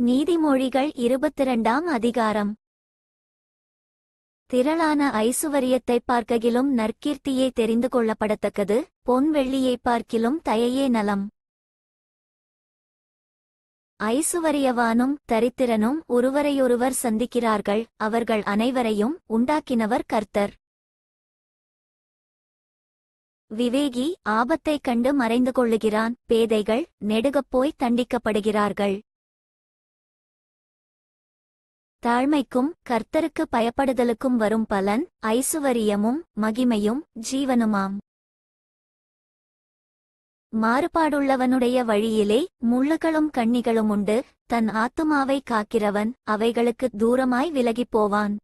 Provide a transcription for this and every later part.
நீதிமொழிகள் 22ஆம் அதிகாரம். திரளான ஐசுவரியத்தைப் பார்க்கிலும் நற்கீர்த்தியே தெரிந்து கொள்ளப்படத்தக்கது, பொன் வெள்ளியைப் பார்க்கிலும் தயையே நலம். ஐசுவரியவானும் தரித்திரனும் ஒருவரையொருவர் சந்திக்கிறார்கள், அவர்கள் அனைவரையும் உண்டாக்கினவர் கர்த்தர். விவேகி ஆபத்தைக் கண்டு மறைந்து கொள்ளுகிறான், பேதைகள் நெடுகப்போய் தண்டிக்கப்படுகிறார்கள். தாழ்மைக்கும் கர்த்தருக்கு பயப்படுதலுக்கும் வரும் பலன் ஐசுவரியமும் மகிமையும் ஜீவனுமாம். மாறுபாடுள்ளவனுடைய வழியிலே முள்ளுகளும் கண்ணிகளும் உண்டு, தன் ஆத்துமாவை காக்கிறவன் அவைகளுக்கு தூரமாய் விலகிப் போவான்.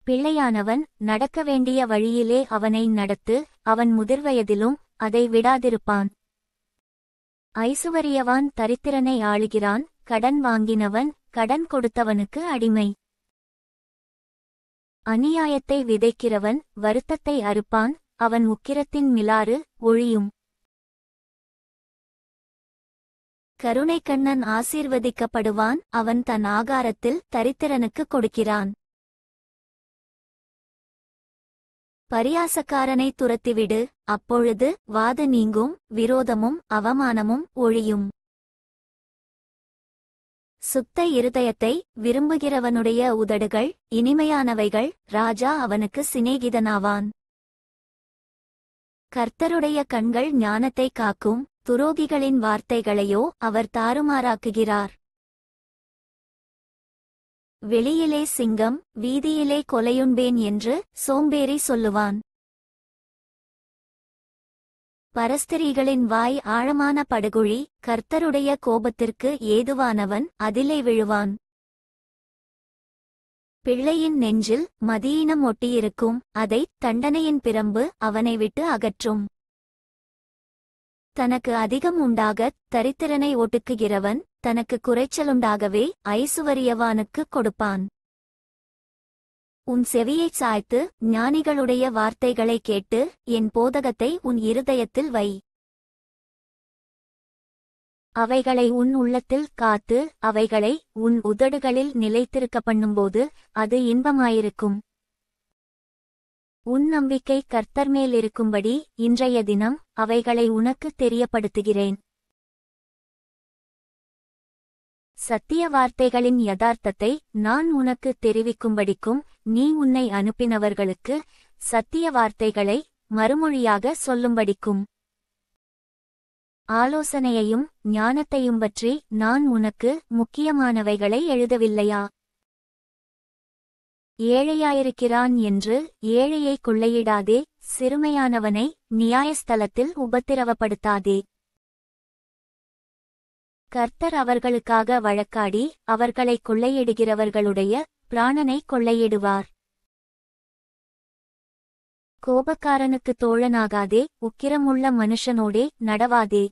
பிள்ளையானவன் நடக்க வேண்டிய வழியிலே அவனை நடத்து, அவன் முதிர்வயதிலும் அதை விடாதிருப்பான். ஐசுவரியவான் தரித்திரனை ஆளுகிறான், கடன் வாங்கினவன் கடன் கொடுத்தவனுக்கு அடிமை. அநியாயத்தை விதைக்கிறவன் வருத்தத்தை அறுப்பான், அவன் உக்கிரத்தின் மிலாறு ஒழியும். கருணைக்கண்ணன் ஆசீர்வதிக்கப்படுவான், அவன் தன் ஆகாரத்தில் தரித்திரனுக்கு கொடுக்கிறான். பரியாசக்காரனை துரத்திவிடு, அப்பொழுது வாது நீங்கும், விரோதமும் அவமானமும் ஒழியும். சுத்த இருதயத்தை விரும்புகிறவனுடைய உதடுகள் இனிமையானவைகள், ராஜா அவனுக்கு சிநேகிதனாவான். கர்த்தருடைய கண்கள் ஞானத்தை காக்கும், துரோகிகளின் வார்த்தைகளையோ அவர் தாறுமாறாக்குகிறார். வெளியிலே சிங்கம், வீதியிலே கொலையுண்பேன் என்று சோம்பேறி சொல்லுவான். பரஸ்திரீகளின் வாய் ஆழமான படுகுழி, கர்த்தருடைய கோபத்திற்கு ஏதுவானவன் அதிலே விழுவான். பிள்ளையின் நெஞ்சில் மதியீனம் ஒட்டியிருக்கும், அதைத் தண்டனையின் பிரம்பு அவனை விட்டு அகற்றும். தனக்கு அதிகம் உண்டாகத் தரித்திரனை ஒட்டுக்குகிறவன் தனக்கு குறைச்சலுண்டாகவே ஐசுவரியவானுக்குக் கொடுப்பான். உன் செவியைச் சாய்த்து ஞானிகளுடைய வார்த்தைகளை கேட்டு என் போதகத்தை உன் இருதயத்தில் வை. அவைகளை உன் உள்ளத்தில் காத்து அவைகளை உன் உதடுகளில் நிலைத்திருக்க பண்ணும்போது அது இன்பமாயிருக்கும். உன் நம்பிக்கை கர்த்தர் மேல் இருக்கும்படி இன்றைய தினம் அவைகளை உனக்கு தெரியப்படுத்துகிறேன். சத்திய வார்த்தைகளின் யதார்த்தத்தை நான் உனக்கு தெரிவிக்கும்படிக்கும் நீ உன்னை அனுப்பினவர்களுக்கு சத்திய வார்த்தைகளை மறுமொழியாக சொல்லும்படிக்கும். ஆலோசனையையும் ஞானத்தையும் பற்றி நான் உனக்கு முக்கியமானவைகளை எழுதவில்லையா? ஏழையாயிருக்கிறான் என்று ஏழையை கொள்ளையிடாதே, சிறுமையானவனை நியாயஸ்தலத்தில் உபத்திரவப்படுத்தாதே. கர்த்தர் அவர்களுக்காக வழக்காடி அவர்களை கொள்ளையிடுகிறவர்களுடைய பிராணனை கொள்ளையிடுவார். கோபக்காரனுக்கு தோழனாகாதே, உக்கிரமுள்ள மனுஷனோடே நடவாதே.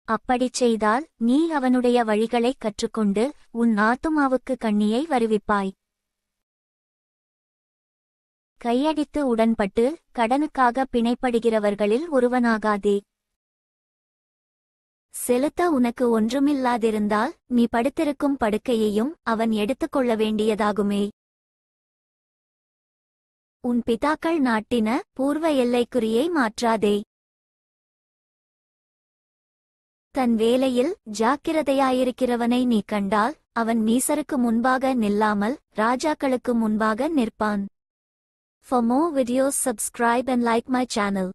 அப்படிச் செய்தால் நீ அவனுடைய வழிகளைக் கற்றுக்கொண்டு உன் ஆத்துமாவுக்கு கண்ணியை வருவிப்பாய். கையடித்து உடன்பட்டு கடனுக்காக பிணைப்படுகிறவர்களில் ஒருவனாகாதே. செலுத்த உனக்கு ஒன்றுமில்லாதிருந்தால் நீ படுத்திருக்கும் படுக்கையையும் அவன் எடுத்துக்கொள்ள வேண்டியதாகுமே. உன் பிதாக்கள் நாட்டின பூர்வ எல்லைக்குறியை மாற்றாதே. தன் வேலையில் ஜாக்கிரதையாயிருக்கிறவனை நீ கண்டால் அவன் நீசருக்கு முன்பாக நில்லாமல் ராஜாக்களுக்கு முன்பாக நிற்பான். For more videos subscribe and like my channel.